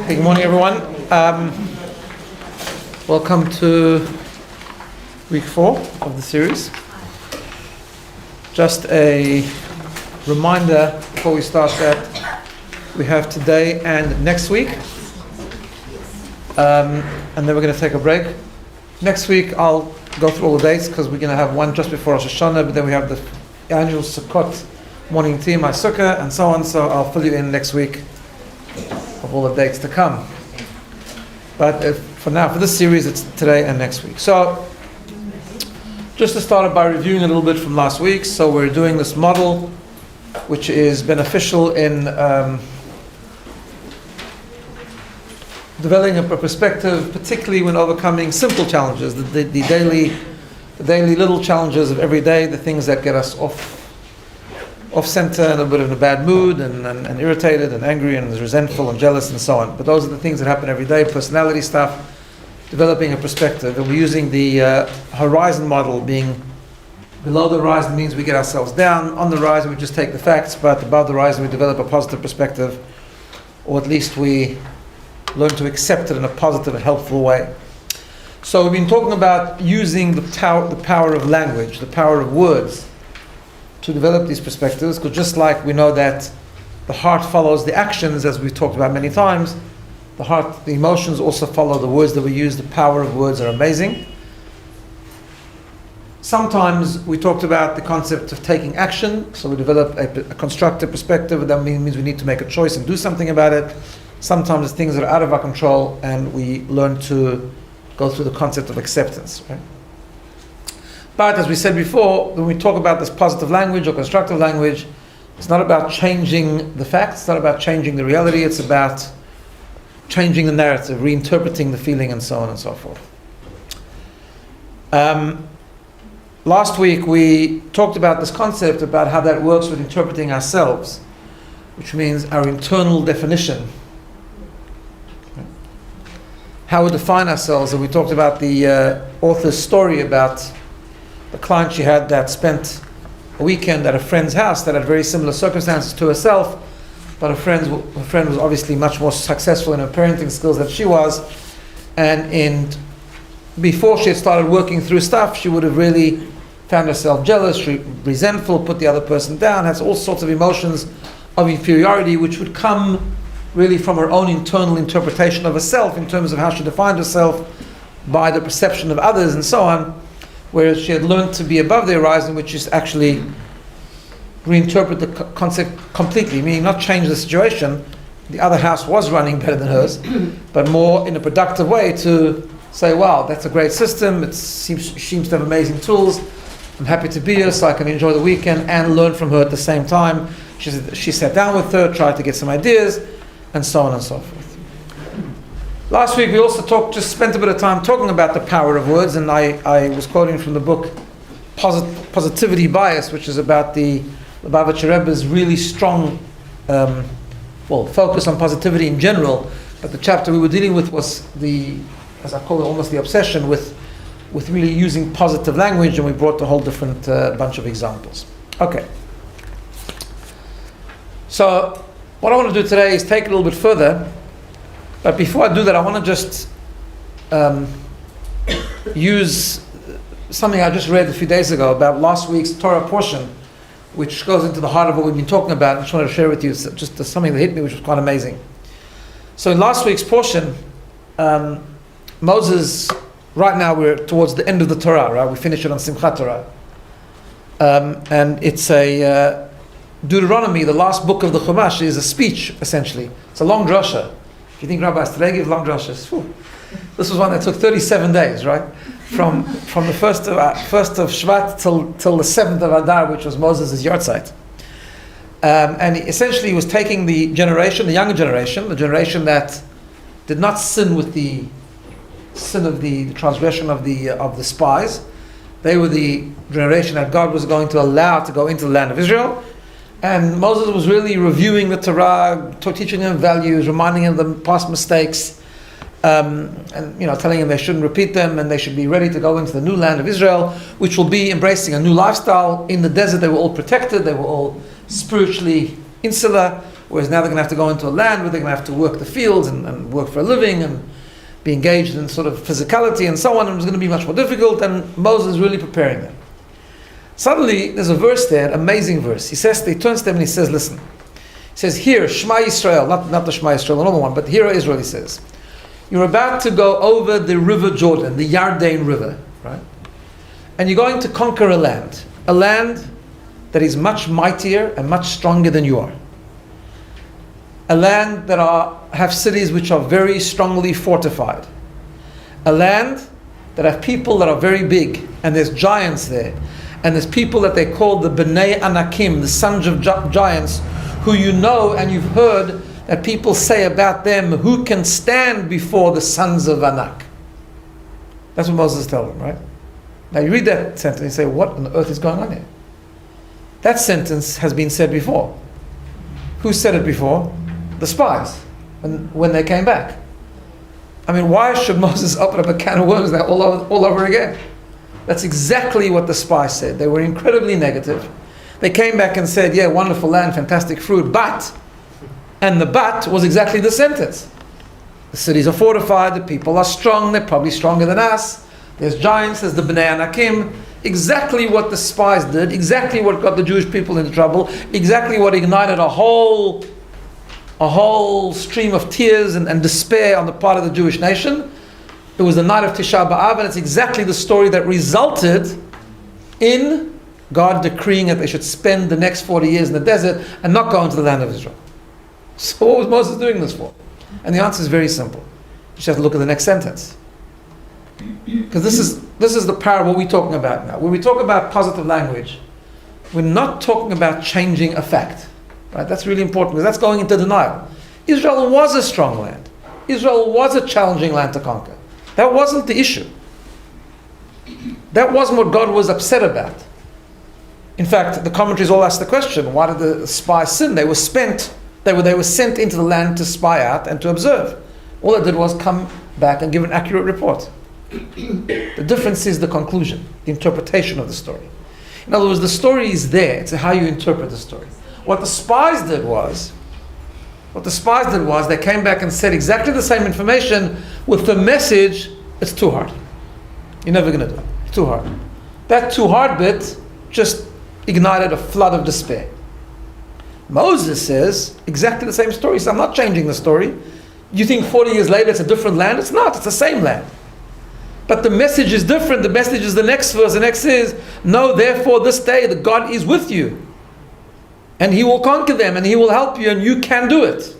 Hey, good morning, everyone. Welcome to week 4 of the series. Just a reminder before we start that we have today and next week, and then we're going to take a break. Next week I'll go through all the dates because we're going to have one just before Rosh Hashanah, but then we have the annual Sukkot morning tea, my sukkah, and so on. So I'll fill you in next week of all the dates to come. But for now, for this series, it's today and next week. So just to start by reviewing a little bit from last week. So we're doing this model which is beneficial in developing a perspective, particularly when overcoming simple challenges, the daily little challenges of every day, the things that get us off center and a bit in a bad mood and irritated and angry and resentful and jealous and so on. But those are the things that happen every day, personality stuff, developing a perspective. And we're using the horizon model, being below the horizon means we get ourselves down. On the horizon we just take the facts, but above the horizon we develop a positive perspective, or at least we learn to accept it in a positive and helpful way. So we've been talking about using the power of language, the power of words, to develop these perspectives, because just like we know that the heart follows the actions, as we've talked about many times, the emotions also follow the words that we use. The power of words are amazing. Sometimes we talked about the concept of taking action, so we develop a constructive perspective, and that means we need to make a choice and do something about it. Sometimes it's things that are out of our control, and we learn to go through the concept of acceptance, right? But as we said before, when we talk about this positive language or constructive language, it's not about changing the facts, it's not about changing the reality, it's about changing the narrative, reinterpreting the feeling, and so on and so forth. Last week we talked about this concept, about how that works with interpreting ourselves, which means our internal definition, how we define ourselves. And we talked about the author's story about a client she had that spent a weekend at a friend's house that had very similar circumstances to herself, but her friend was obviously much more successful in her parenting skills than she was, and before she had started working through stuff, she would have really found herself jealous, resentful, put the other person down, has all sorts of emotions of inferiority, which would come really from her own internal interpretation of herself in terms of how she defined herself by the perception of others and so on. Whereas she had learned to be above the horizon, which is actually reinterpret the concept completely, meaning not change the situation. The other house was running better than hers, but more in a productive way to say, wow, that's a great system, it seems to have amazing tools, I'm happy to be here so I can enjoy the weekend and learn from her at the same time. She sat down with her, tried to get some ideas, and so on and so forth. Last week we also spent a bit of time talking about the power of words, and I was quoting from the book Positivity Bias, which is about the Lubavitcher Rebbe's really strong focus on positivity in general, but the chapter we were dealing with was as I call it, almost the obsession with really using positive language, and we brought a whole different bunch of examples. Okay. So what I want to do today is take it a little bit further. But before I do that, I want to just use something I just read a few days ago about last week's Torah portion, which goes into the heart of what we've been talking about. I just wanted to share with you just something that hit me, which was quite amazing. So in last week's portion, Moses, right now we're towards the end of the Torah, right? We finish it on Simchat Torah. And it's a Deuteronomy, the last book of the Chumash, is a speech, essentially. It's a long drasha. If you think rabbis today give long drashas, this was one that took 37 days, right? From the first of Shvat till the 7th of Adar, which was Moses' yahrzeit. And essentially he was taking the younger generation, the generation that did not sin with the sin of the transgression of the spies. They were the generation that God was going to allow to go into the land of Israel. And Moses was really reviewing the Torah, teaching them values, reminding them of the past mistakes, and telling them they shouldn't repeat them, and they should be ready to go into the new land of Israel, which will be embracing a new lifestyle. In the desert, they were all protected, they were all spiritually insular, whereas now they're going to have to go into a land where they're going to have to work the fields and work for a living and be engaged in sort of physicality and so on, and it was going to be much more difficult, and Moses is really preparing them. Suddenly, there's a verse there, an amazing verse. He turns to them and he says, listen. He says, here, Shema Yisrael, not the Shema Yisrael, the normal one, but here Israel, he says, you're about to go over the river Jordan, the Yarden River, right? And you're going to conquer a land that is much mightier and much stronger than you are. A land that have cities which are very strongly fortified. A land that have people that are very big, and there's giants there. And there's people that they call the B'nai Anakim, the sons of giants, who you know and you've heard that people say about them, who can stand before the sons of Anak? That's what Moses tells them, right? Now you read that sentence and you say, what on earth is going on here? That sentence has been said before. Who said it before? The spies, when they came back. I mean, why should Moses open up a can of worms now all over again? That's exactly what the spies said. They were incredibly negative. They came back and said, yeah, wonderful land, fantastic fruit, but, and the but was exactly the sentence. The cities are fortified, the people are strong, they're probably stronger than us. There's giants, there's the B'nai Anakim. Exactly what the spies did, exactly what got the Jewish people into trouble, exactly what ignited a whole stream of tears and despair on the part of the Jewish nation. It was the night of Tisha B'Av, and it's exactly the story that resulted in God decreeing that they should spend the next 40 years in the desert and not go into the land of Israel. So what was Moses doing this for? And the answer is very simple. You just have to look at the next sentence. Because this is the parable we're talking about now. When we talk about positive language, we're not talking about changing a fact. Right? That's really important, because that's going into denial. Israel was a strong land. Israel was a challenging land to conquer. That wasn't the issue. That wasn't what God was upset about. In fact, the commentaries all ask the question, why did the spies sin? They were sent into the land to spy out and to observe. All they did was come back and give an accurate report. The difference is the conclusion, the interpretation of the story. In other words, the story is there. It's how you interpret the story. What the spies did was they came back and said exactly the same information with the message, it's too hard. You're never going to do it. It's too hard. That too hard bit just ignited a flood of despair. Moses says exactly the same story. So I'm not changing the story. You think 40 years later it's a different land? It's not. It's the same land. But the message is different. The message is the next verse. The next is, know therefore this day that God is with you. And He will conquer them and He will help you and you can do it.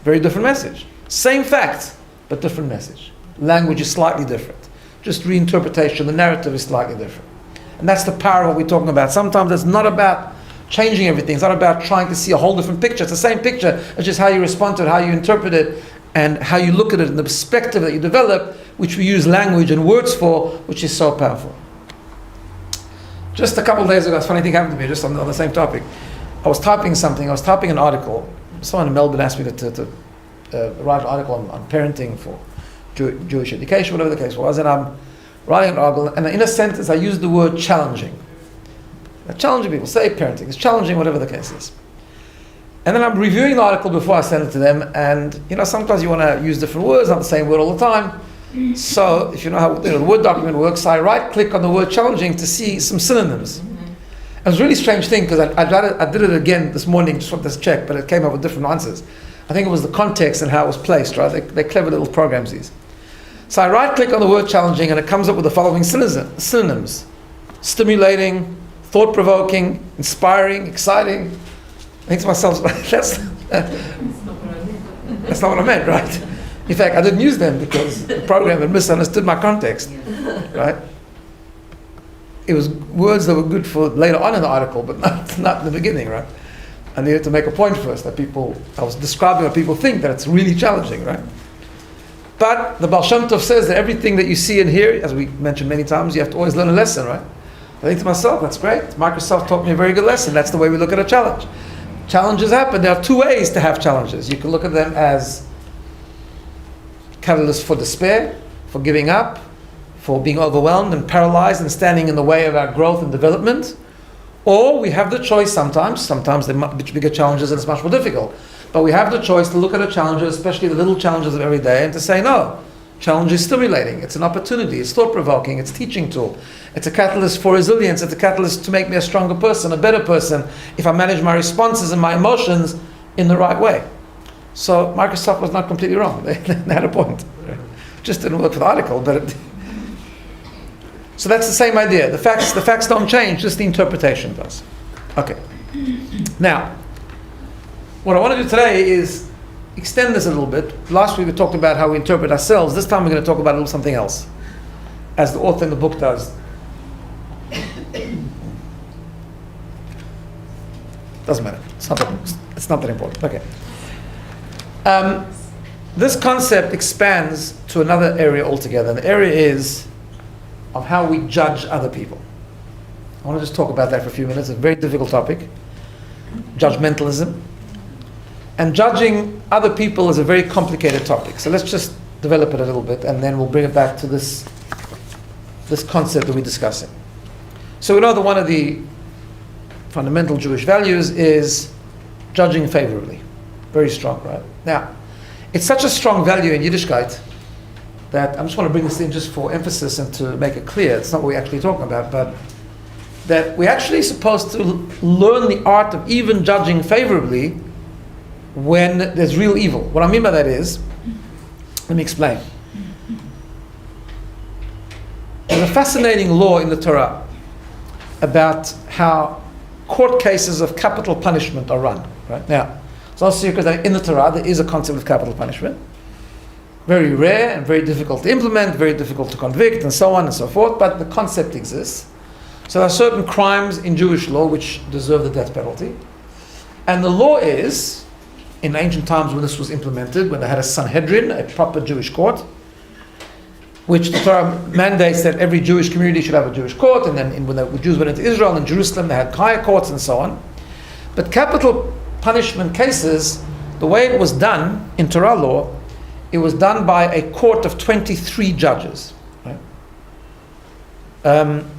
Very different message. Same fact, but different message. Language is slightly different. Just reinterpretation, the narrative is slightly different. And that's the power of what we're talking about. Sometimes it's not about changing everything. It's not about trying to see a whole different picture. It's the same picture. It's just how you respond to it, how you interpret it, and how you look at it, and the perspective that you develop, which we use language and words for, which is so powerful. Just a couple of days ago, a funny thing happened to me, just on the same topic. I was typing an article. Someone in Melbourne asked me to write an article on parenting for Jewish education, whatever the case was, and I'm writing an article, and in a sentence I used the word challenging. Challenging people, say parenting, it's challenging, whatever the case is. And then I'm reviewing the article before I send it to them, and sometimes you want to use different words, not the same word all the time. So if you know how the Word document works, I right-click on the word challenging to see some synonyms. It was a really strange thing, because I did it again this morning just for this check, but it came up with different answers. I think it was the context and how it was placed, right? They're clever little programs, these. So I right-click on the word challenging, and it comes up with the following synonyms. Stimulating, thought-provoking, inspiring, exciting. I think to myself, that's not what I meant, right? In fact, I didn't use them because the program had misunderstood my context, right? It was words that were good for later on in the article, but not in the beginning, right? I needed to make a point first that I was describing what people think, that it's really challenging, right? But the Baal Shem Tov says that everything that you see and hear, as we mentioned many times, you have to always learn a lesson, right? I think to myself, that's great. Microsoft taught me a very good lesson. That's the way we look at a challenge. Challenges happen. There are two ways to have challenges. You can look at them as catalysts for despair, for giving up, for being overwhelmed and paralyzed and standing in the way of our growth and development. Or we have the choice sometimes they're much bigger challenges and it's much more difficult. But we have the choice to look at the challenges, especially the little challenges of every day, and to say, no, challenge is stimulating, it's an opportunity, it's thought-provoking, it's a teaching tool, it's a catalyst for resilience, it's a catalyst to make me a stronger person, a better person, if I manage my responses and my emotions in the right way. So Microsoft was not completely wrong. They had a point. Just didn't work for the article, but so that's the same idea. The facts don't change, just the interpretation does. Okay. Now, what I want to do today is extend this a little bit. Last week we talked about how we interpret ourselves. This time we're going to talk about a little something else, as the author in the book does. Doesn't matter. It's not that important. Okay. This concept expands to another area altogether. The area is of how we judge other people. I want to just talk about that for a few minutes. It's a very difficult topic. Judgmentalism. And judging other people is a very complicated topic. So let's just develop it a little bit, and then we'll bring it back to this concept that we're discussing. So we know that one of the fundamental Jewish values is judging favorably. Very strong, right? Now, it's such a strong value in Yiddishkeit that I just want to bring this in just for emphasis and to make it clear. It's not what we're actually talking about, but that we're actually supposed to learn the art of even judging favorably when there's real evil. What I mean by that is, let me explain. There's a fascinating law in the Torah about how court cases of capital punishment are run. Right now, it's not secret that in the Torah there is a concept of capital punishment. Very rare and very difficult to implement, very difficult to convict, and so on and so forth, but the concept exists. So there are certain crimes in Jewish law which deserve the death penalty. And the law is, in ancient times when this was implemented, when they had a Sanhedrin, a proper Jewish court, which the Torah mandates that every Jewish community should have a Jewish court, and then when the Jews went into Israel and Jerusalem, they had higher courts and so on. But capital punishment cases, the way it was done in Torah law, it was done by a court of 23 judges. Right?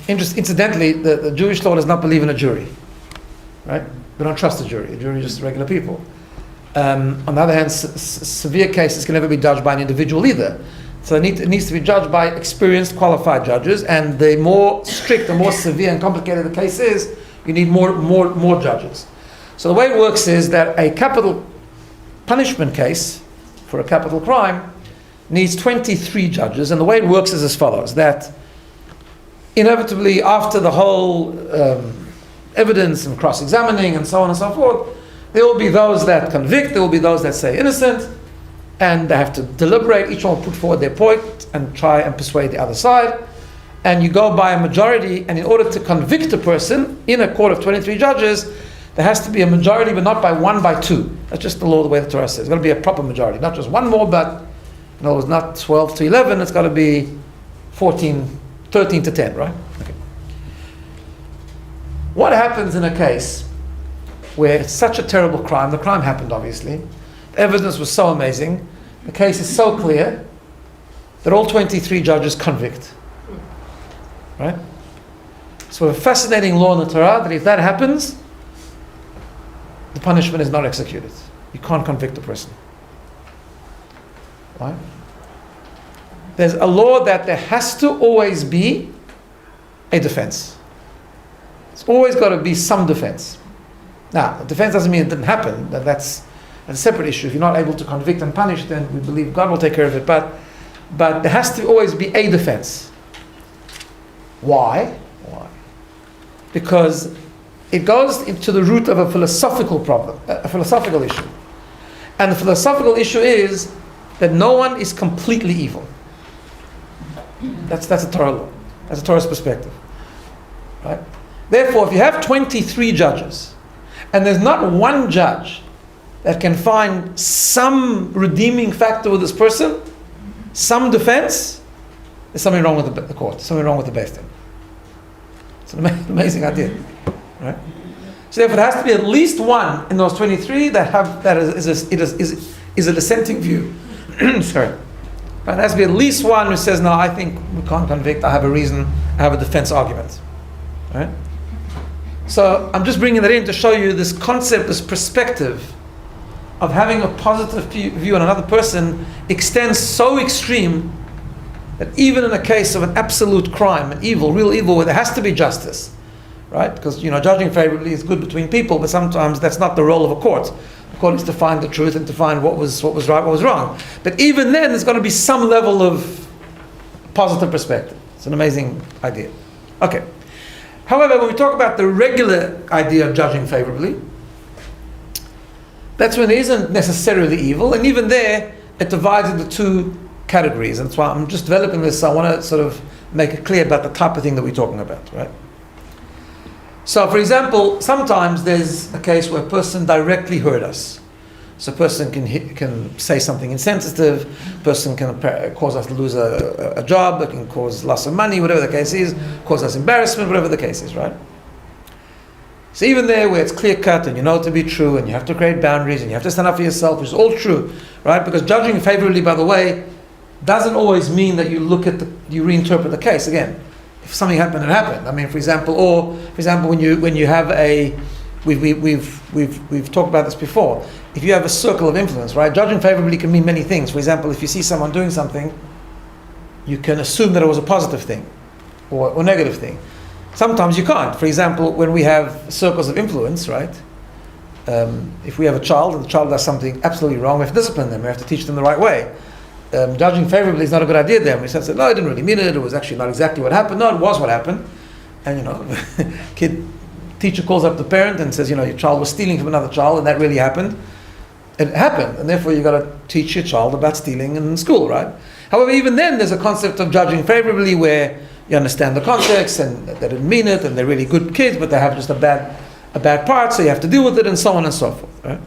Incidentally, the Jewish law does not believe in a jury. Right? We don't trust a jury. A jury is just regular people. On the other hand, severe cases can never be judged by an individual either. So it needs to be judged by experienced, qualified judges, and the more strict, the more severe and complicated the case is, you need more judges. So the way it works is that a capital punishment case for a capital crime needs 23 judges, and the way it works is as follows, that inevitably after the whole evidence and cross-examining and so on and so forth, there will be those that convict, there will be those that say innocent, and they have to deliberate, each one will put forward their point and try and persuade the other side, and you go by a majority, and in order to convict a person in a court of 23 judges, there has to be a majority, but not by 1 by 2. That's just the law, the way the Torah says. It's got to be a proper majority, not just one more, but in other words, not 12 to 11, it's got to be 13 to 10, right? Okay. What happens in a case where it's such a terrible crime, the crime happened obviously, the evidence was so amazing, the case is so clear, that all 23 judges convict. Right? So a fascinating law in the Torah that if that happens, the punishment is not executed. You can't convict the person. Right? There's a law that there has to always be a defense. It's always got to be some defense. Now, the defense doesn't mean it didn't happen. That's a separate issue. If you're not able to convict and punish, then we believe God will take care of it. But there has to always be a defense. Why? Because it goes into the root of a philosophical problem, a philosophical issue. And the philosophical issue is that no one is completely evil. That's a Torah law. That's a Torah's perspective. Right? Therefore, if you have 23 judges, and there's not one judge that can find some redeeming factor with this person, some defense, there's something wrong with the court, something wrong with the Beis Din. It's an amazing idea. Right? So therefore there has to be at least one in those 23 that is a dissenting view. Sorry. Right? There has to be at least one who says, no, I think we can't convict, I have a reason, I have a defense argument. Right? So I'm just bringing that in to show you this concept, this perspective of having a positive view on another person extends so extreme that even in a case of an absolute crime, an evil, real evil, where there has to be justice, right? Because judging favorably is good between people, but sometimes that's not the role of a court. The court is to find the truth and to find what was right, what was wrong. But even then, there's got to be some level of positive perspective. It's an amazing idea. Okay. However, when we talk about the regular idea of judging favorably, that's when there isn't necessarily evil, and even there, it divides into two categories. And that's why I'm just developing this. So I want to sort of make it clear about the type of thing that we're talking about, right? So, for example, sometimes there's a case where a person directly hurt us. So a person can say something insensitive, a person can cause us to lose a job, it can cause loss of money, whatever the case is, cause us embarrassment, whatever the case is, right? So even there where it's clear cut and you know it to be true and you have to create boundaries and you have to stand up for yourself, which is all true, right? Because judging favorably, by the way, doesn't always mean that you you reinterpret the case. Again, if something happened, it happened. I mean, for example, when you have we've talked about this before. If you have a circle of influence, right? Judging favorably can mean many things. For example, if you see someone doing something, you can assume that it was a positive thing or negative thing. Sometimes you can't. For example, when we have circles of influence, right? If we have a child and the child does something absolutely wrong, we have to discipline them. We have to teach them the right way. Judging favorably is not a good idea then. We say, no, I didn't really mean it. It was actually not exactly what happened. No, it was what happened. And teacher calls up the parent and says, your child was stealing from another child, and that really happened. It happened, and therefore you've got to teach your child about stealing in school, right? However, even then there's a concept of judging favorably where you understand the context and they didn't mean it and they're really good kids, but they have just a bad part, so you have to deal with it, and so on and so forth, right?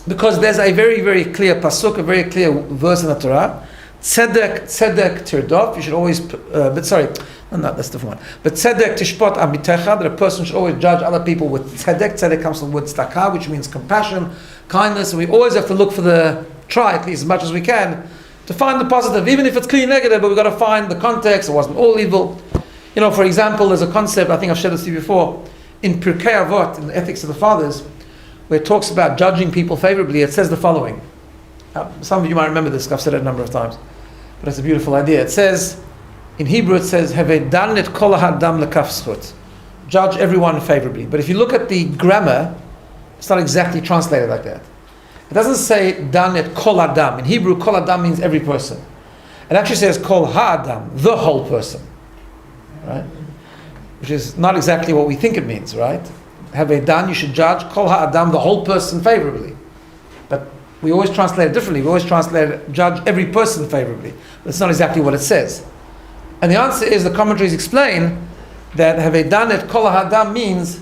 Because there's a very, very clear pasuk, a very clear verse in the Torah, tzedek tirdof, you should always, that's the different one. But tzedek tishpot amitecha, that a person should always judge other people with tzedek. Tzedek comes from the word tzedakah, which means compassion, kindness, and we always have to try at least as much as we can, to find the positive, even if it's clearly negative, but we've got to find the context, it wasn't all evil. For example, there's a concept, I think I've shared this to you before, in Pirkei Avot, in the Ethics of the Fathers, where it talks about judging people favorably. It says the following. Some of you might remember this, I've said it a number of times, but it's a beautiful idea. It says, in Hebrew it says, Havedan et kol ha'adam lekaf zchut. Judge everyone favorably. But if you look at the grammar, it's not exactly translated like that. It doesn't say dan et kol adam. In Hebrew, kol adam means every person. It actually says kol ha'adam, the whole person. Right? Which is not exactly what we think it means, right? Havedan, you should judge kol ha'adam, the whole person favorably. But we always translate it differently. We always translate judge every person favorably. But it's not exactly what it says. And the answer is, the commentaries explain that havedan et kol ha'adam means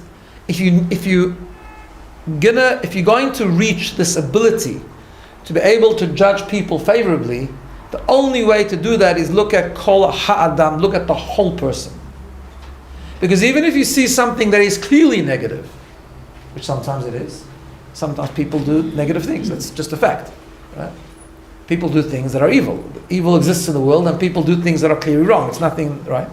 if you're going to reach this ability to be able to judge people favorably, the only way to do that is look at kol ha'adam, look at the whole person. Because even if you see something that is clearly negative, which sometimes it is, sometimes people do negative things, that's just a fact, right? People do things that are evil. Evil exists in the world, and people do things that are clearly wrong. It's nothing, right?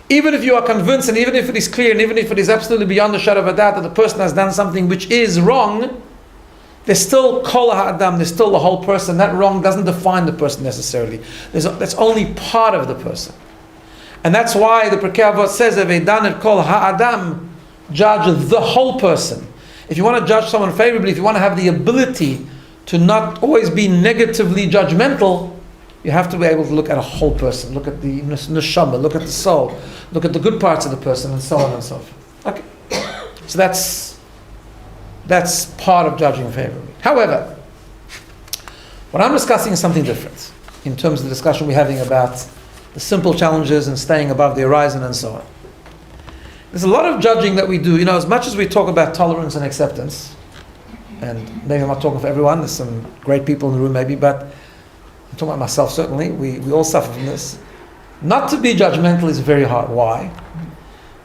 Even if you are convinced, and even if it is clear, and even if it is absolutely beyond the shadow of a doubt that the person has done something which is wrong, there's still kol ha'adam, there's still the whole person. That wrong doesn't define the person necessarily. That's only part of the person. And that's why the Pirkei Avot says, Havedan et kol ha'adam, judge the whole person. If you want to judge someone favorably, if you want to have the ability to not always be negatively judgmental, you have to be able to look at a whole person, look at the neshama, look at the soul, look at the good parts of the person, and so on and so forth. Okay, so that's part of judging favorably. However, what I'm discussing is something different in terms of the discussion we're having about the simple challenges and staying above the horizon and so on. There's a lot of judging that we do. As much as we talk about tolerance and acceptance, and maybe I'm not talking for everyone, there's some great people in the room maybe, but I'm talking about myself certainly, we all suffer from this. Not to be judgmental is very hard. Why?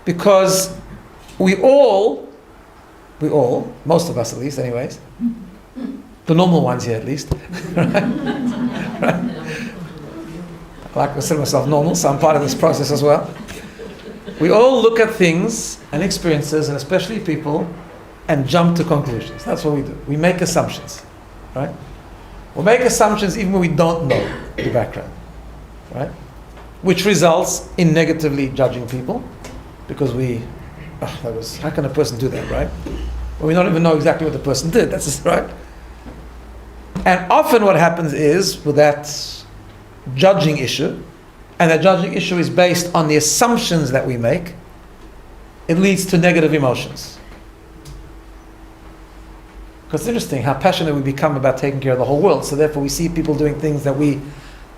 Because we all, most of us at least anyways, the normal ones here at least, right? I like to consider myself normal, so I'm part of this process as well. We all look at things and experiences, and especially people, and jump to conclusions. That's what we do. We make assumptions, right? We make assumptions even when we don't know the background, right? Which results in negatively judging people, because how can a person do that, right? Well, we don't even know exactly what the person did. That's just right. And often what happens is, with that judging issue, and that judging issue is based on the assumptions that we make, it leads to negative emotions. Because it's interesting how passionate we become about taking care of the whole world. So therefore we see people doing things that we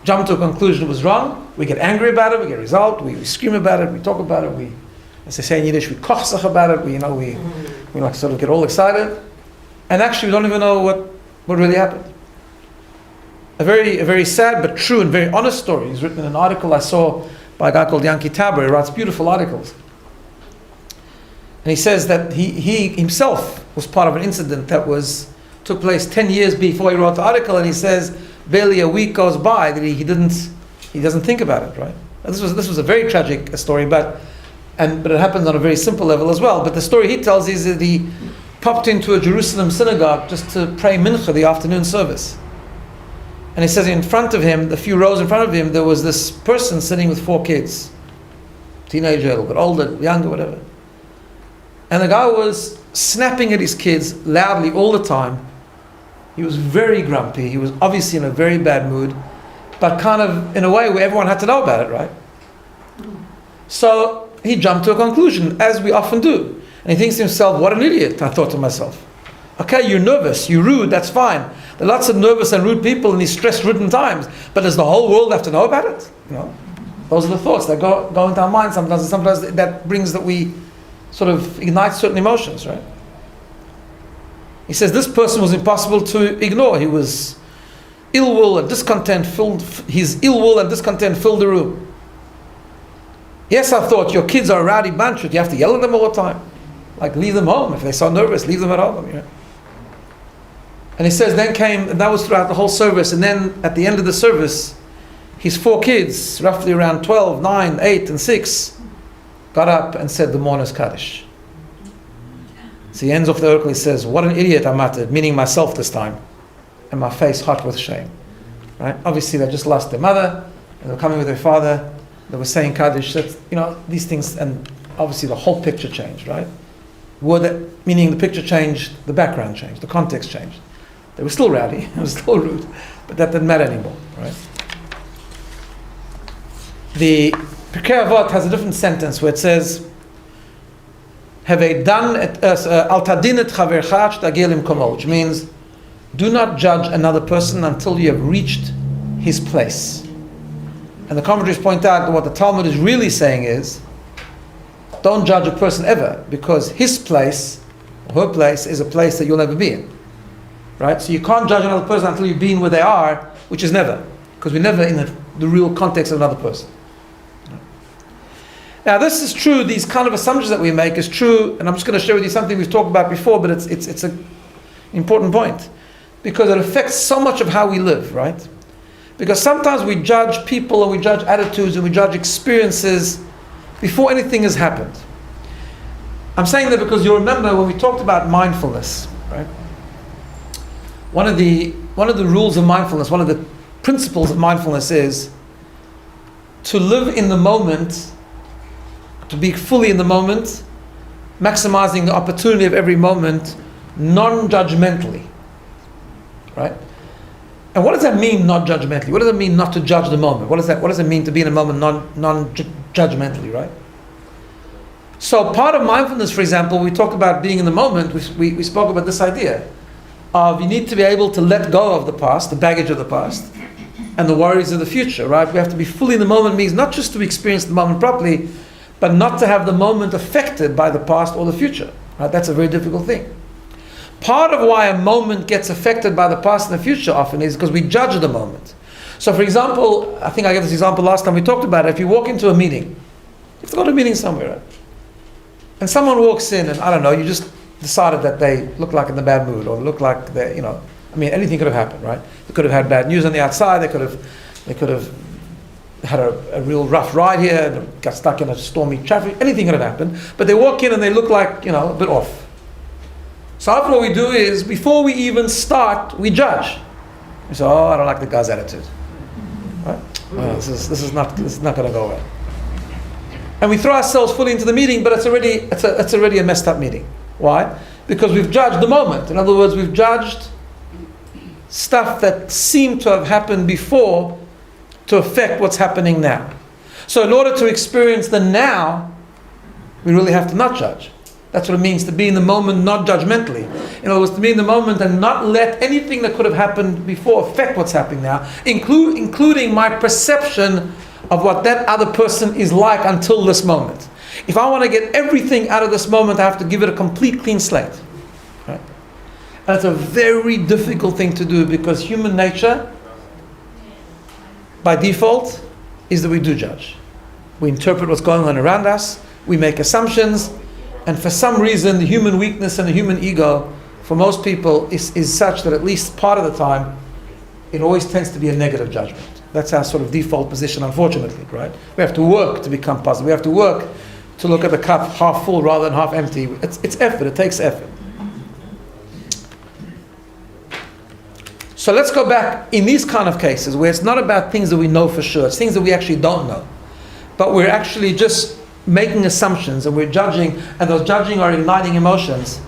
jump to a conclusion was wrong, we get angry about it, we get resolved, we scream about it, we talk about it, we, as they say in Yiddish, we kochsach about it, we like sort of get all excited, and actually we don't even know what really happened. A very sad but true and very honest story is written in an article I saw by a guy called Yankee Taber. He writes beautiful articles. And he says that he himself was part of an incident that took place 10 years before he wrote the article, and he says barely a week goes by that he doesn't think about it, right? This was a very tragic story, but it happened on a very simple level as well. But the story he tells is that he popped into a Jerusalem synagogue just to pray mincha, the afternoon service. And he says in front of him, a few rows in front of him, there was this person sitting with 4 kids. Teenager, a little bit older, younger, whatever. And the guy was snapping at his kids loudly all the time. He was very grumpy. He was obviously in a very bad mood, but kind of in a way where everyone had to know about it, right? So he jumped to a conclusion, as we often do. And he thinks to himself, what an idiot, I thought to myself. Okay, you're nervous, you're rude, that's fine. There are lots of nervous and rude people in these stress-ridden times, but does the whole world have to know about it? No. Those are the thoughts that go into our minds sometimes, and sometimes that brings that we sort of ignite certain emotions, right? He says this person was impossible to ignore. He was his ill will and discontent filled the room. Yes, I thought your kids are a rowdy bunch, but you have to yell at them all the time. Like, leave them home. If they're so nervous, leave them at home. You know? And he says, and that was throughout the whole service, and then at the end of the service, his 4 kids, roughly around 12, 9, 8, and 6, got up and said the mourner's Kaddish. So he ends off the article, he says, what an idiot I muttered, meaning myself this time, and my face hot with shame. Right? Obviously they just lost their mother, and they were coming with their father, they were saying Kaddish, these things, and obviously the whole picture changed, right? Meaning the picture changed, the background changed, the context changed. They were still rowdy, it was still rude, but that didn't matter anymore, right? The Pirkei Avot has a different sentence where it says, which means, do not judge another person until you have reached his place. And the commentaries point out that what the Talmud is really saying is, don't judge a person ever, because his place, or her place, is a place that you'll never be in. Right? So you can't judge another person until you've been where they are, which is never, because we're never in the real context of another person. Now this is true, these kind of assumptions that we make is true, and I'm just going to share with you something we've talked about before, but it's an important point, because it affects so much of how we live, right? Because sometimes we judge people, and we judge attitudes, and we judge experiences before anything has happened. I'm saying that because you'll remember when we talked about mindfulness, right? One of the rules of mindfulness, one of the principles of mindfulness is to live in the moment, to be fully in the moment, maximizing the opportunity of every moment, non-judgmentally, right? And what does that mean, not judgmentally? What does it mean not to judge the moment? What does it mean to be in a moment non-judgmentally, right? So part of mindfulness, for example, we talked about being in the moment, we spoke about this idea of you need to be able to let go of the past, the baggage of the past, and the worries of the future, right? We have to be fully in the moment, means not just to experience the moment properly, but not to have the moment affected by the past or the future, right? That's a very difficult thing. Part of why a moment gets affected by the past and the future often is because we judge the moment. So for example, I think I gave this example last time we talked about it. If you walk into a meeting, you have to go to a meeting somewhere, right? And someone walks in and, I don't know, you just decided that they look like in a bad mood, or look like they, anything could have happened, right? They could have had bad news on the outside, they could have had a real rough ride here, and got stuck in a stormy traffic, anything could have happened, but they walk in and they look like, a bit off. So often what we do is, before we even start, we judge. We say, I don't like the guy's attitude. Right? This is not going to go well. And we throw ourselves fully into the meeting, but it's already a messed up meeting. Why? Because we've judged the moment. In other words, we've judged stuff that seemed to have happened before to affect what's happening now. So in order to experience the now, we really have to not judge. That's what it means to be in the moment, not judgmentally. In other words, to be in the moment and not let anything that could have happened before affect what's happening now, including my perception of what that other person is like until this moment. If I want to get everything out of this moment, I have to give it a complete clean slate. Right? And it's a very difficult thing to do, because human nature, by default, is that we do judge. We interpret what's going on around us, we make assumptions, and for some reason the human weakness and the human ego, for most people, is such that at least part of the time, it always tends to be a negative judgment. That's our sort of default position, unfortunately, right? We have to work to become positive. We have to work to look at the cup half full rather than half empty. It's effort, it takes effort. So let's go back in these kind of cases where it's not about things that we know for sure, it's things that we actually don't know. But we're actually just making assumptions and we're judging, and those judging are igniting emotions.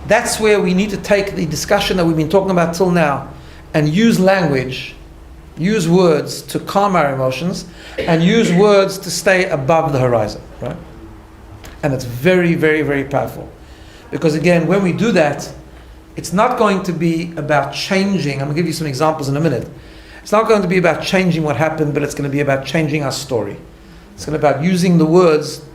That's where we need to take the discussion that we've been talking about till now and use language, use words to calm our emotions, and use words to stay above the horizon, right? And it's very, very, very powerful. Because again, when we do that, it's not going to be about changing. I'm going to give you some examples in a minute. It's not going to be about changing what happened, but it's going to be about changing our story. It's going to be about using the words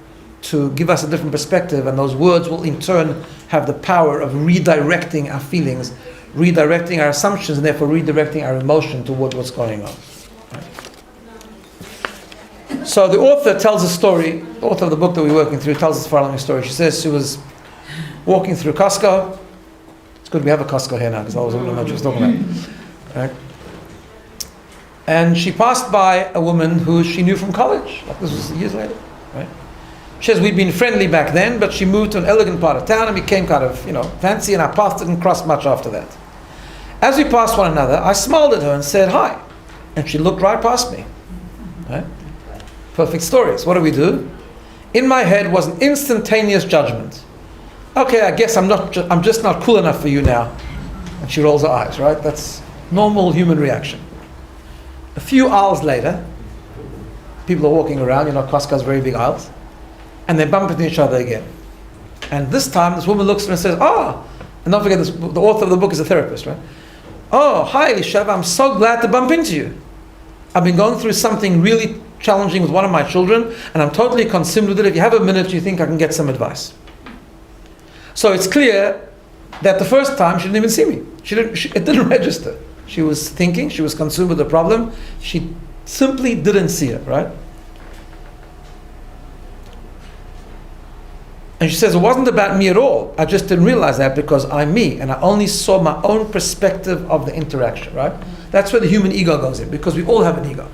to give us a different perspective, and those words will in turn have the power of redirecting our feelings, redirecting our assumptions, and therefore redirecting our emotion toward what's going on. Right? So the author tells a story, the author of the book that we're working through tells us the following story. She says she was walking through Costco. It's good we have a Costco here now, because I was wondering what she was talking about. Right? And she passed by a woman who she knew from college. Like, this was years later. Right? She says we'd been friendly back then, but she moved to an elegant part of town and became kind of, fancy, and our paths didn't cross much after that. As we passed one another, I smiled at her and said hi. And she looked right past me. Right? Perfect story. So what do we do? In my head was an instantaneous judgment. Okay, I guess I'm just not cool enough for you now. And she rolls her eyes, right? That's normal human reaction. A few aisles later, people are walking around, Costco's very big aisles, and they bump into each other again. And this time, this woman looks at her and says, and don't forget, the author of the book is a therapist, right? Oh, hi, Elisheva, I'm so glad to bump into you. I've been going through something really challenging with one of my children, and I'm totally consumed with it. If you have a minute, you think I can get some advice? So it's clear that the first time she didn't even see me. It didn't register. She was thinking, she was consumed with the problem. She simply didn't see it, right? And she says, it wasn't about me at all. I just didn't realize that because I'm me, and I only saw my own perspective of the interaction, right? That's where the human ego goes in, because we all have an ego.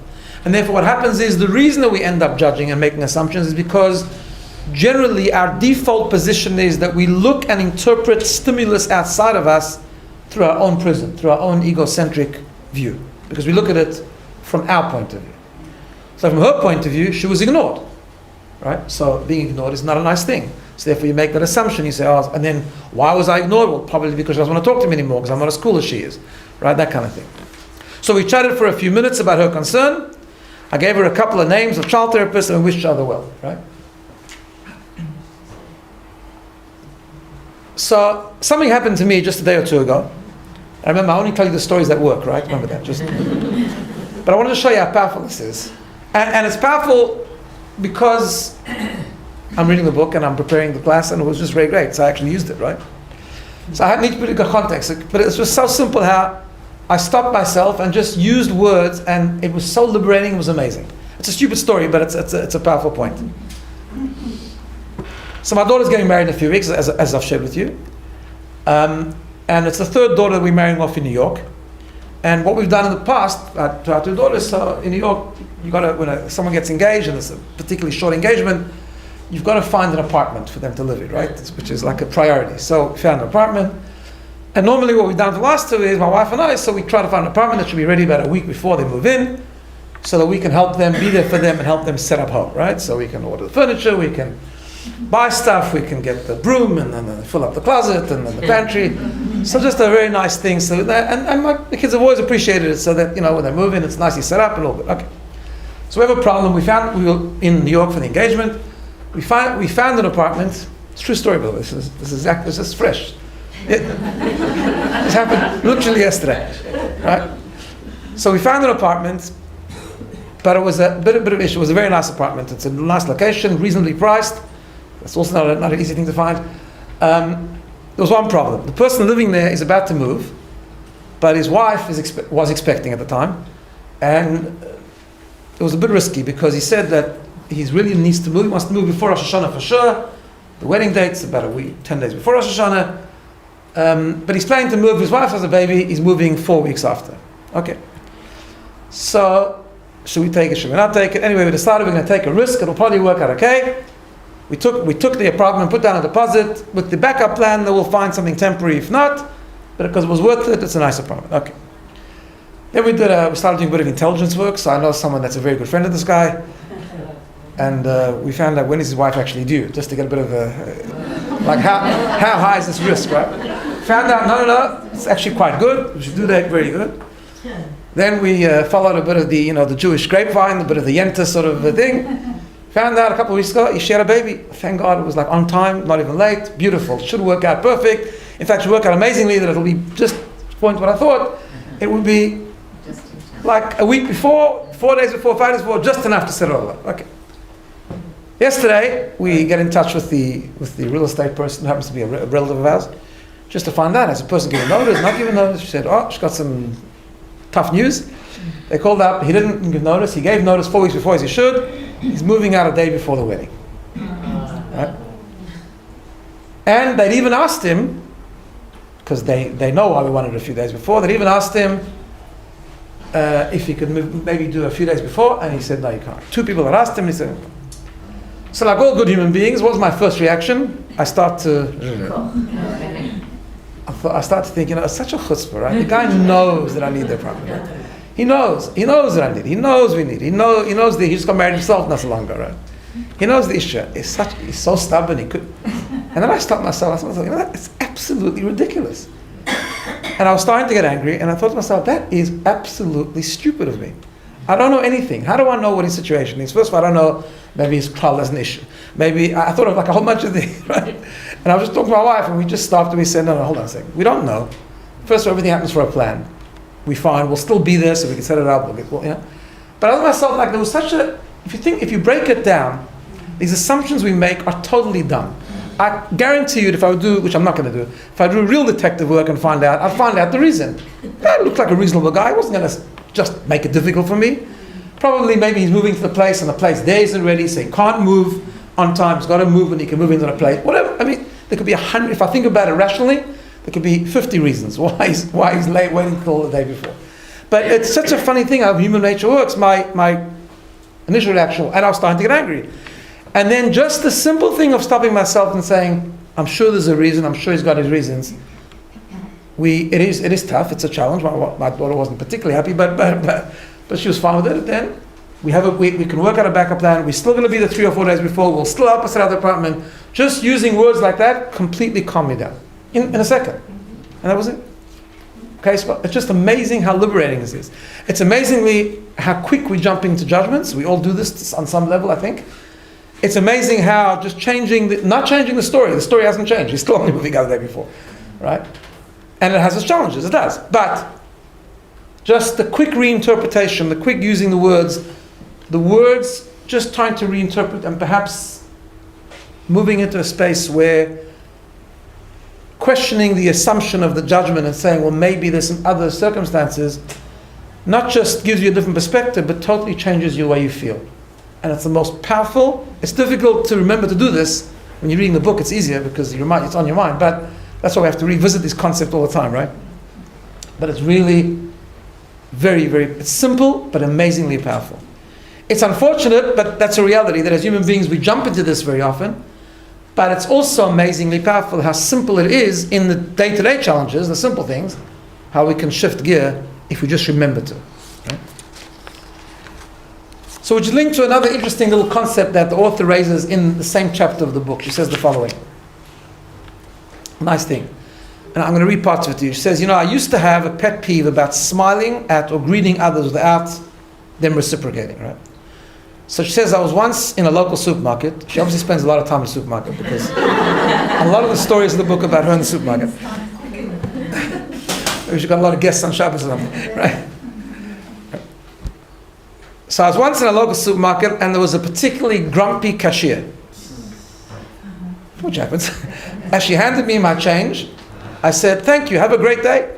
And therefore what happens is, the reason that we end up judging and making assumptions is because generally our default position is that we look and interpret stimulus outside of us through our own prism, through our own egocentric view, because we look at it from our point of view. So from her point of view, she was ignored, right? So being ignored is not a nice thing. So therefore you make that assumption, you say, and then why was I ignored? Well, probably because she doesn't want to talk to me anymore, because I'm not as cool as she is, right? That kind of thing. So we chatted for a few minutes about her concern. I gave her a couple of names of child therapists, and we wished each other well, right? So something happened to me just a day or two ago. I remember, I only tell you the stories that work, right? Remember that. But I wanted to show you how powerful this is. And it's powerful because I'm reading the book and I'm preparing the class, and it was just very great. So I actually used it, right? So I need to put it in context. But it was so simple how I stopped myself and just used words, and it was so liberating, it was amazing. It's a stupid story, but it's a powerful point. So my daughter's getting married in a few weeks, as I've shared with you. And it's the third daughter that we're marrying off in New York. And what we've done in the past to our two daughters, so in New York, you got to, when someone gets engaged and it's a particularly short engagement, you've got to find an apartment for them to live in, right? Which is like a priority. So we found an apartment. And normally what we've done for the last two is, my wife and I, so we try to find an apartment that should be ready about a week before they move in, so that we can help them, be there for them and help them set up home, right? So we can order the furniture, we can buy stuff, we can get the broom and then fill up the closet and then the pantry. So just a very nice thing. So that, and the kids have always appreciated it, so that, when they move in, it's nicely set up and all good. Okay. So we have a problem. We were in New York for the engagement. We found an apartment. It's a true story, by the way. This is fresh. This happened literally yesterday, right? So we found an apartment, but it was a bit of an issue. It was a very nice apartment. It's a nice location, reasonably priced. That's also not an easy thing to find. There was one problem. The person living there is about to move, but his wife was expecting at the time, and it was a bit risky because he said that he really needs to move. He wants to move before Rosh Hashanah for sure. The wedding date's about a week, 10 days before Rosh Hashanah. But he's planning to move. His wife has a baby. He's moving 4 weeks after. Okay. So, should we take it? Should we not take it? Anyway, we decided we're going to take a risk. It'll probably work out okay. We took the apartment, put down a deposit with the backup plan that we'll find something temporary if not. But because it was worth it, it's a nice apartment. Okay. Then we started doing a bit of intelligence work. So I know someone that's a very good friend of this guy. And we found out when is his wife actually due, just to get a bit of a, how high is this risk, right? Found out, no, it's actually quite good. We should do that very good. Then we followed a bit of the Jewish grapevine, a bit of the Yenta sort of thing. Found out a couple of weeks ago, she had a baby. Thank God it was like on time, not even late, beautiful. Should work out perfect. In fact, it should work out amazingly that it'll be just point what I thought. It would be like a week before, 4 days before, 5 days before, just enough to set it all up. Okay. Yesterday, we get in touch with the real estate person who happens to be a relative of ours, just to find out, has the person given notice, not given notice? She said, she's got some tough news. They called up, he didn't give notice, he gave notice 4 weeks before as he should. He's moving out a day before the wedding. Right? And they'd even asked him, because they know why we wanted it a few days before, they'd even asked him if he could maybe do a few days before, and he said, no, you can't. 2 people had asked him, and he said, so like all good human beings, what was my first reaction? I start to think, it's such a chutzpah, right? The guy knows that I need the apartment. Right? He knows that I need it. He knows we need it. He knows that he just got married himself not so long ago, right? He knows the issue. He's so stubborn, he could. And then I stopped myself, it's absolutely ridiculous. And I was starting to get angry, and I thought to myself, that is absolutely stupid of me. I don't know anything. How do I know what his situation is? First of all, I don't know, maybe his child has an issue. Maybe, I thought of like a whole bunch of things, right? And I was just talking to my wife, and we just stopped and we said, no, hold on a second. We don't know. First of all, everything happens for a plan. We find we'll still be there, so we can set it up. But I thought to myself, like, there was such a, if you break it down, these assumptions we make are totally dumb. I guarantee you, if I would do, which I'm not going to do, if I do real detective work and find out, I'd find out the reason. That looked like a reasonable guy. He wasn't going to just make it difficult for me. Probably maybe he's moving to the place and the place there isn't ready, so he can't move on time. He's got to move when he can move into the place. Whatever. I mean, there could be 100. If I think about it rationally, there could be 50 reasons why he's late, waiting till the day before. But it's such a funny thing how human nature works. My initial reaction, and I was starting to get angry. And then just the simple thing of stopping myself and saying, I'm sure there's a reason, I'm sure he's got his reasons. It is tough, it's a challenge. My daughter wasn't particularly happy, but she was fine with it. Then we can work out a backup plan. We're still going to be there 3 or 4 days before. We'll still help us set out the apartment. Just using words like that completely calmed me down in a second. And that was it. Okay, so it's just amazing how liberating this is. It's amazingly how quick we jump into judgments. We all do this on some level, I think. It's amazing how just not changing the story hasn't changed. He's still only moving out the day before, right? And it has its challenges, it does. But just the quick reinterpretation, the quick using the words just trying to reinterpret and perhaps moving into a space where questioning the assumption of the judgment and saying, well, maybe there's some other circumstances, not just gives you a different perspective, but totally changes the way you feel. And it's the most powerful. It's difficult to remember to do this. When you're reading the book, it's easier because it's on your mind. But that's why we have to revisit this concept all the time, right? But it's really Very, very, it's simple, but amazingly powerful. It's unfortunate, but that's a reality, that as human beings we jump into this very often. But it's also amazingly powerful how simple it is in the day-to-day challenges, the simple things, how we can shift gear if we just remember to. Right? So which link to another interesting little concept that the author raises in the same chapter of the book. She says the following. Nice thing. And I'm going to read parts of it to you. She says, I used to have a pet peeve about smiling at or greeting others without them reciprocating, right? So she says, I was once in a local supermarket. She obviously spends a lot of time in the supermarket because a lot of the stories in the book about her in the supermarket. Maybe she got a lot of guests on Shabbos or something, right? So I was once in a local supermarket and there was a particularly grumpy cashier. Which happens. As she handed me my change, I said, thank you, have a great day.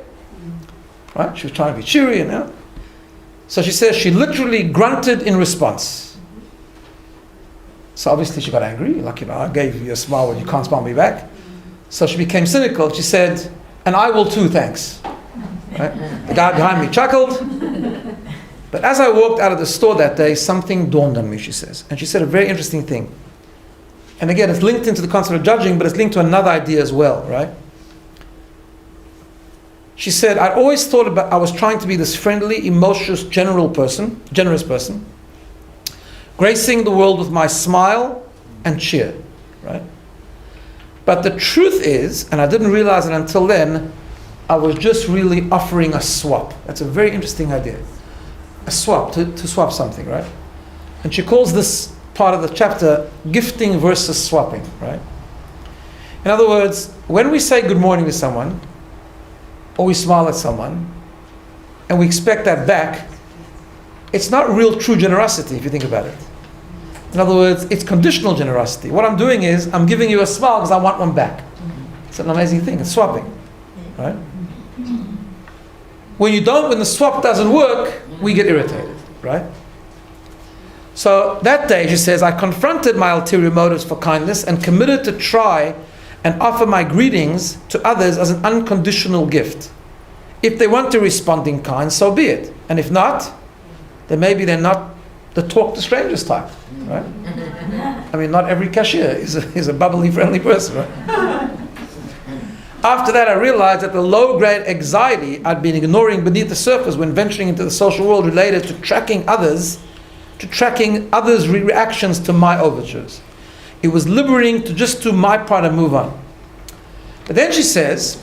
Right? She was trying to be cheery, So she says she literally grunted in response. So obviously she got angry, like, I gave you a smile when you can't smile me back. So she became cynical. She said, and I will too, thanks. Right? The guy behind me chuckled. But as I walked out of the store that day, something dawned on me, she says. And she said a very interesting thing. And again, it's linked into the concept of judging, but it's linked to another idea as well, right? She said, I'd always thought I was trying to be this friendly, emotional, generous person, gracing the world with my smile and cheer, right? But the truth is, and I didn't realize it until then, I was just really offering a swap. That's a very interesting idea. A swap, to swap something, right? And she calls this part of the chapter gifting versus swapping, right? In other words, when we say good morning to someone, or we smile at someone, and we expect that back, it's not real true generosity if you think about it. In other words, it's conditional generosity. What I'm doing is, I'm giving you a smile because I want one back. It's an amazing thing, it's swapping, right? When the swap doesn't work, we get irritated, right? So that day, she says, I confronted my ulterior motives for kindness and committed to try and offer my greetings to others as an unconditional gift. If they want to respond in kind, so be it. And if not, then maybe they're not the talk to strangers type, right? I mean, not every cashier is a bubbly, friendly person, right? After that, I realized that the low-grade anxiety I'd been ignoring beneath the surface when venturing into the social world related to tracking others' reactions to my overtures. It was liberating to just do my part and move on. But then she says,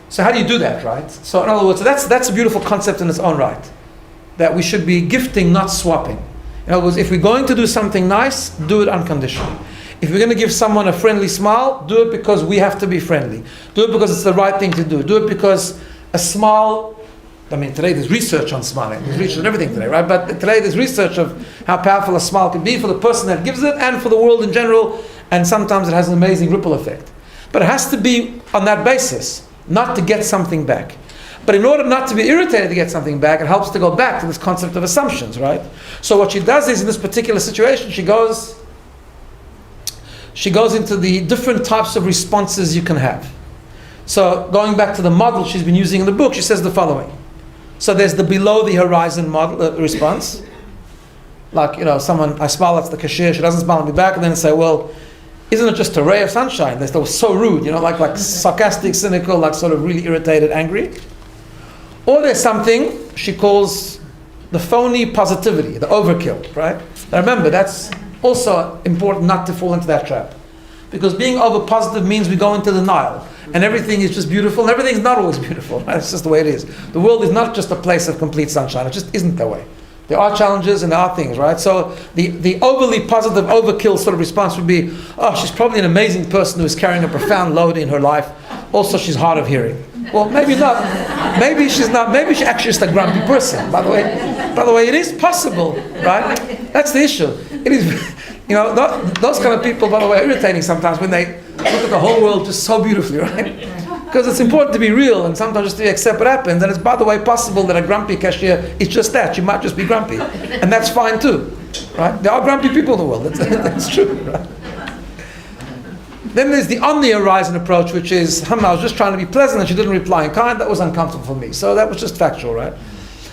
so how do you do that, right? So in other words, that's a beautiful concept in its own right. That we should be gifting, not swapping. In other words, if we're going to do something nice, do it unconditionally. If we're going to give someone a friendly smile, do it because we have to be friendly. Do it because it's the right thing to do. Do it because a smile, I mean, today there's research on smiling. There's research on everything today, right? But today there's research of how powerful a smile can be for the person that gives it and for the world in general. And sometimes it has an amazing ripple effect. But it has to be on that basis, not to get something back. But in order not to be irritated to get something back, it helps to go back to this concept of assumptions, right? So what she does is, in this particular situation, she goes into the different types of responses you can have. So going back to the model she's been using in the book, she says the following. So there's the below the horizon model response. Like, someone, I smile at the cashier, she doesn't smile at me back, and then say, well, isn't it just a ray of sunshine? That was so rude, like sarcastic, cynical, like sort of really irritated, angry. Or there's something she calls the phony positivity, the overkill, right? Now remember, that's also important not to fall into that trap. Because being over positive means we go into denial. And everything is just beautiful, and everything's not always beautiful. Right? It's just the way it is. The world is not just a place of complete sunshine. It just isn't that way. There are challenges and there are things, right? So the overly positive, overkill sort of response would be, oh, she's probably an amazing person who is carrying a profound load in her life. Also, she's hard of hearing. Well, maybe not. Maybe she's not. Maybe she's actually just a grumpy person. By the way, it is possible, right? That's the issue. It is, those kind of people, by the way, are irritating sometimes when they look at the whole world just so beautifully, right? Because it's important to be real, and sometimes just to accept what happens. And it's, by the way, possible that a grumpy cashier is just that. She might just be grumpy, and that's fine too, right? There are grumpy people in the world. That's true, right? Then there's the on the horizon approach, which is, I was just trying to be pleasant and she didn't reply in kind. That was uncomfortable for me. So that was just factual, right?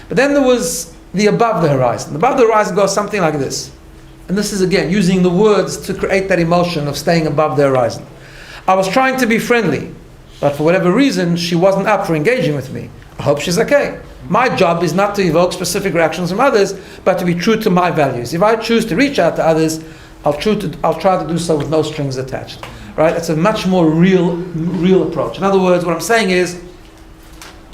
But then there was the above the horizon. Above the horizon goes something like this. And this is, again, using the words to create that emotion of staying above the horizon. I was trying to be friendly, but for whatever reason, she wasn't up for engaging with me. I hope she's okay. My job is not to evoke specific reactions from others, but to be true to my values. If I choose to reach out to others, I'll try to do so with no strings attached. Right? It's a much more real approach. In other words, what I'm saying is,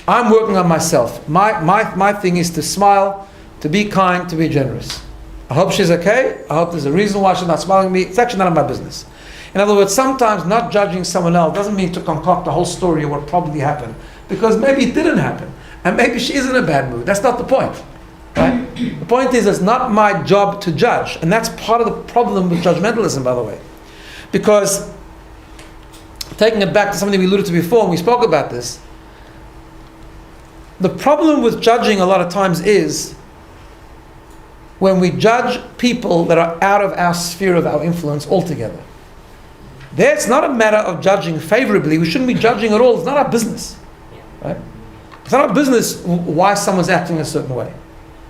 I'm working on myself. My thing is to smile, to be kind, to be generous. I hope she's okay. I hope there's a reason why she's not smiling at me. It's actually none of my business. In other words, sometimes not judging someone else doesn't mean to concoct the whole story of what probably happened. Because maybe it didn't happen. And maybe she is in a bad mood. That's not the point. Right? The point is, it's not my job to judge. And that's part of the problem with judgmentalism, by the way. Because, taking it back to something we alluded to before, and we spoke about this, the problem with judging a lot of times is when we judge people that are out of our sphere of our influence altogether. There, it's not a matter of judging favorably. We shouldn't be judging at all. It's not our business. Right? It's not our business why someone's acting a certain way.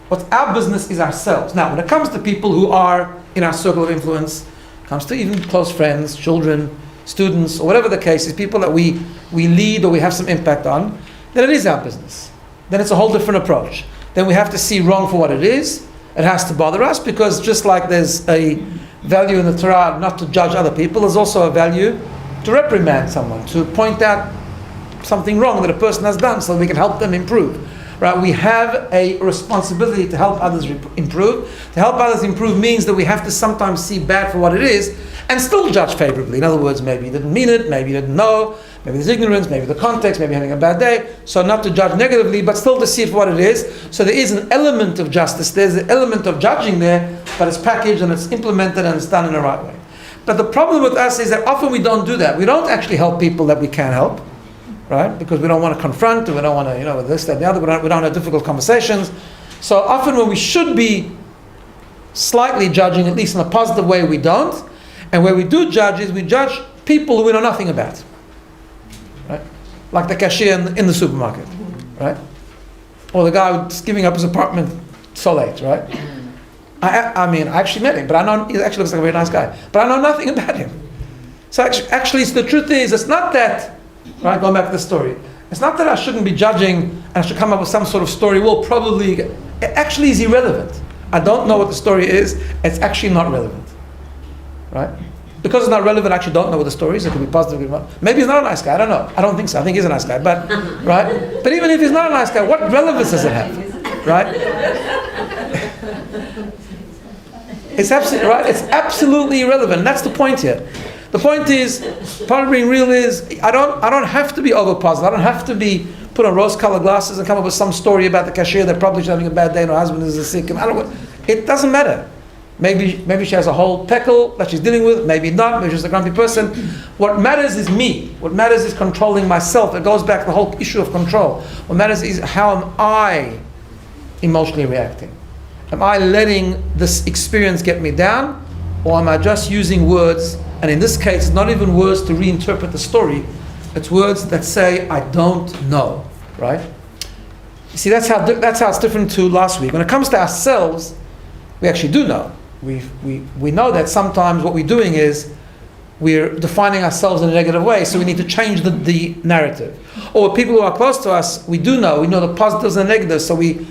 What's our business is ourselves. Now, when it comes to people who are in our circle of influence, it comes to even close friends, children, students, or whatever the case is, people that we lead or we have some impact on, then it is our business. Then it's a whole different approach. Then we have to see wrong for what it is. It has to bother us, because just like there's a value in the Torah not to judge other people, there's also a value to reprimand someone, to point out something wrong that a person has done so we can help them improve. Right? We have a responsibility to help others improve. To help others improve means that we have to sometimes see bad for what it is and still judge favorably. In other words, maybe you didn't mean it, maybe you didn't know, maybe there's ignorance, maybe the context, maybe having a bad day. So not to judge negatively, but still to see it for what it is. So there is an element of justice, there's an element of judging there, but it's packaged and it's implemented and it's done in the right way. But the problem with us is that often we don't do that. We don't actually help people that we can help. Right? Because we don't want to confront, and we don't want to, this, that, and the other. We don't have difficult conversations. So often when we should be slightly judging, at least in a positive way, we don't. And where we do judge is we judge people who we know nothing about. Right? Like the cashier in the supermarket. Right? Or the guy who's giving up his apartment so late. Right? I mean, I actually met him, but I know he actually looks like a very nice guy. But I know nothing about him. So actually the truth is, it's not that. Right, going back to the story. It's not that I shouldn't be judging and I should come up with some sort of story. Well, probably, it actually is irrelevant. I don't know what the story is. It's actually not relevant. Right? Because it's not relevant, I actually don't know what the story is. It could be positive. Maybe he's not a nice guy. I don't know. I don't think so. I think he's a nice guy. But, right? But even if he's not a nice guy, what relevance does it have? Right? It's absolutely right. It's absolutely irrelevant. That's the point here. The point is, part of being real is, I don't have to be over positive. I don't have to be put on rose-colored glasses and come up with some story about the cashier that probably she's having a bad day and her husband is sick. It doesn't matter. Maybe she has a whole peckle that she's dealing with. Maybe not. Maybe she's a grumpy person. What matters is me. What matters is controlling myself. It goes back to the whole issue of control. What matters is, how am I emotionally reacting? Am I letting this experience get me down, or am I just using words? And in this case, it's not even words to reinterpret the story. It's words that say, I don't know. Right? You see, that's how it's different to last week. When it comes to ourselves, we actually do know. We know that sometimes what we're doing is we're defining ourselves in a negative way, so we need to change the narrative. Or with people who are close to us, we know the positives and the negatives, so we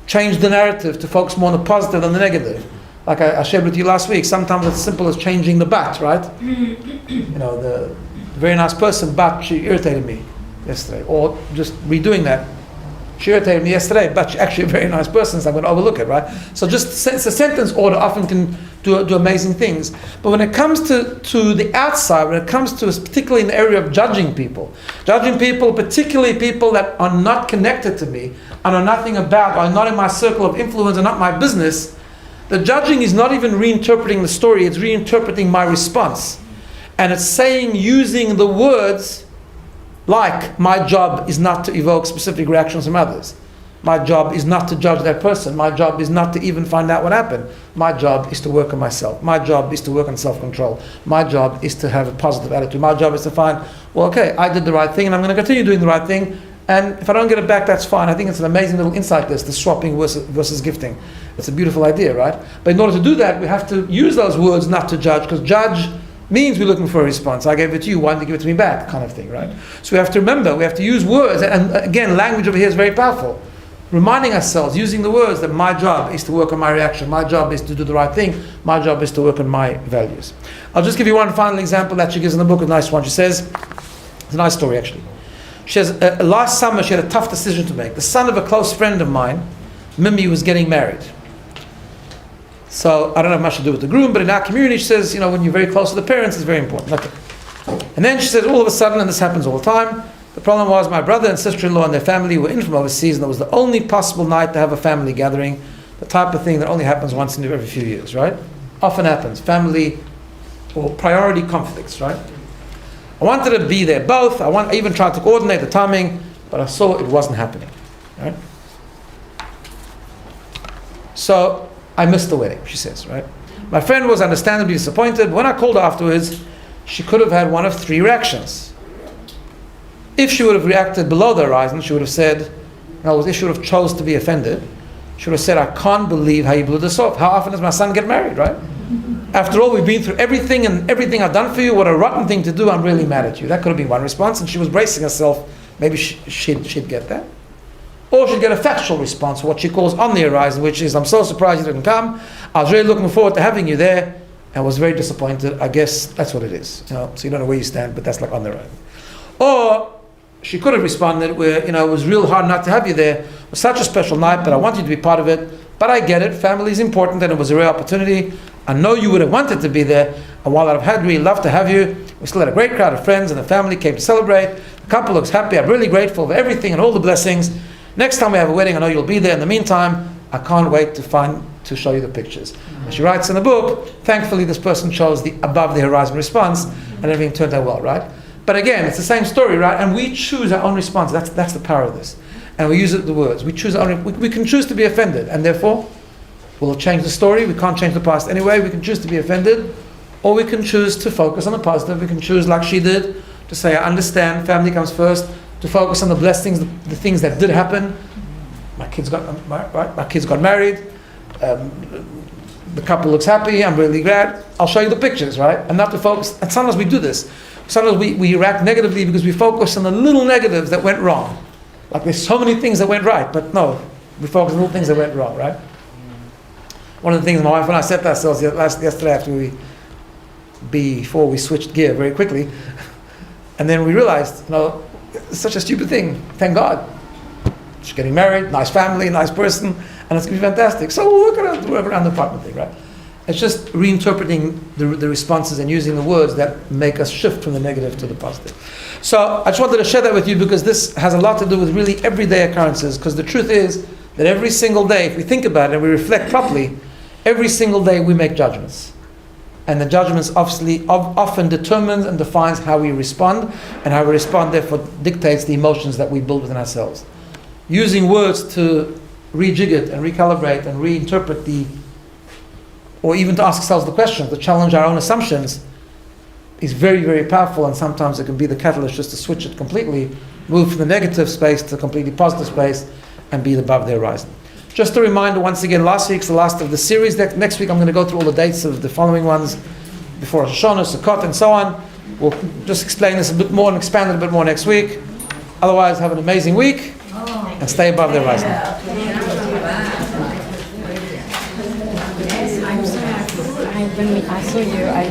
change the narrative to focus more on the positive than the negative. Like I shared with you last week, sometimes it's simple as changing the but, right? The very nice person, but she irritated me yesterday. Or just redoing that. She irritated me yesterday, but she's actually a very nice person, so I'm going to overlook it, right? So just it's a sentence order often can do amazing things. But when it comes to the outside, when it comes to, particularly in the area of judging people, particularly people that are not connected to me, and are nothing about, are not in my circle of influence, are not my business, the judging is not even reinterpreting the story, it's reinterpreting my response. And it's saying, using the words, like, my job is not to evoke specific reactions from others. My job is not to judge that person. My job is not to even find out what happened. My job is to work on myself. My job is to work on self-control. My job is to have a positive attitude. My job is to find, well, okay, I did the right thing and I'm going to continue doing the right thing. And if I don't get it back, that's fine. I think it's an amazing little insight, the swapping versus gifting. It's a beautiful idea, right? But in order to do that, we have to use those words not to judge, because judge means we're looking for a response. I gave it to you, why didn't you give it to me back, kind of thing, right? So we have to remember, we have to use words, and again, language over here is very powerful. Reminding ourselves, using the words that my job is to work on my reaction, my job is to do the right thing, my job is to work on my values. I'll just give you one final example that she gives in the book, a nice one. She says, it's a nice story actually. She says, last summer she had a tough decision to make. The son of a close friend of mine, Mimi, was getting married. So I don't have much to do with the groom, but in our community, she says, when you're very close to the parents, it's very important. Okay. And then she says, all of a sudden, and this happens all the time, the problem was my brother and sister-in-law and their family were in from overseas, and it was the only possible night to have a family gathering, the type of thing that only happens once in every few years, right? Often happens, family or priority conflicts, right? I wanted to be there both. I even tried to coordinate the timing, but I saw it wasn't happening, right? So I missed the wedding, she says, right? My friend was understandably disappointed. When I called her afterwards, she could have had one of three reactions. If she would have reacted below the horizon, she would have said, in other words, if she would have chose to be offended, she would have said, I can't believe how you blew this off. How often does my son get married, right? After all, we've been through everything, and everything I've done for you, what a rotten thing to do, I'm really mad at you. That could have been one response, and she was bracing herself. Maybe she'd get that. Or she'd get a factual response, what she calls on the horizon, which is, I'm so surprised you didn't come. I was really looking forward to having you there, and was very disappointed. I guess that's what it is. So you don't know where you stand, but that's like on the horizon. Or she could have responded where, it was real hard not to have you there. It was such a special night, but I want you to be part of it. But I get it. Family is important, and it was a rare opportunity. I know you would have wanted to be there, and while I've had really loved to have you, we still had a great crowd of friends, and the family came to celebrate. The couple looks happy. I'm really grateful for everything and all the blessings. Next time we have a wedding, I know you'll be there. In the meantime, I can't wait to show you the pictures. And she writes in the book, thankfully this person chose the above the horizon response, and everything turned out well, right? But again, it's the same story, right? And we choose our own response. That's the power of this. And we use the words. We choose our own. We can choose to be offended, and therefore, we'll change the story. We can't change the past anyway. We can choose to be offended, or we can choose to focus on the positive. We can choose, like she did, to say, I understand, family comes first, to focus on the blessings, the things that did happen. My kids got married. The couple looks happy. I'm really glad. I'll show you the pictures, right? And not to focus. And sometimes we do this. Sometimes we react negatively because we focus on the little negatives that went wrong. Like there's so many things that went right, but no, we focus on little things that went wrong, right? One of the things my wife and I said to ourselves yesterday before we switched gear very quickly, and then we realized, it's such a stupid thing. Thank God. She's getting married, nice family, nice person, and it's going to be fantastic. So we'll work around the apartment thing, right? It's just reinterpreting the responses and using the words that make us shift from the negative to the positive. So I just wanted to share that with you because this has a lot to do with really everyday occurrences, because the truth is that every single day, if we think about it and we reflect properly, every single day we make judgments. And the judgments obviously often determines and defines how we respond, and how we respond therefore dictates the emotions that we build within ourselves. Using words to rejig it and recalibrate and reinterpret or even to ask ourselves the questions, to challenge our own assumptions, is very, very powerful, and sometimes it can be the catalyst just to switch it completely, move from the negative space to a completely positive space, and be above the horizon. Just a reminder, once again, last week's the last of the series. Next week I'm going to go through all the dates of the following ones, before Rosh Hashanah, Sukkot, and so on. We'll just explain this a bit more and expand it a bit more next week. Otherwise, have an amazing week, and stay above the horizon. When I saw you, I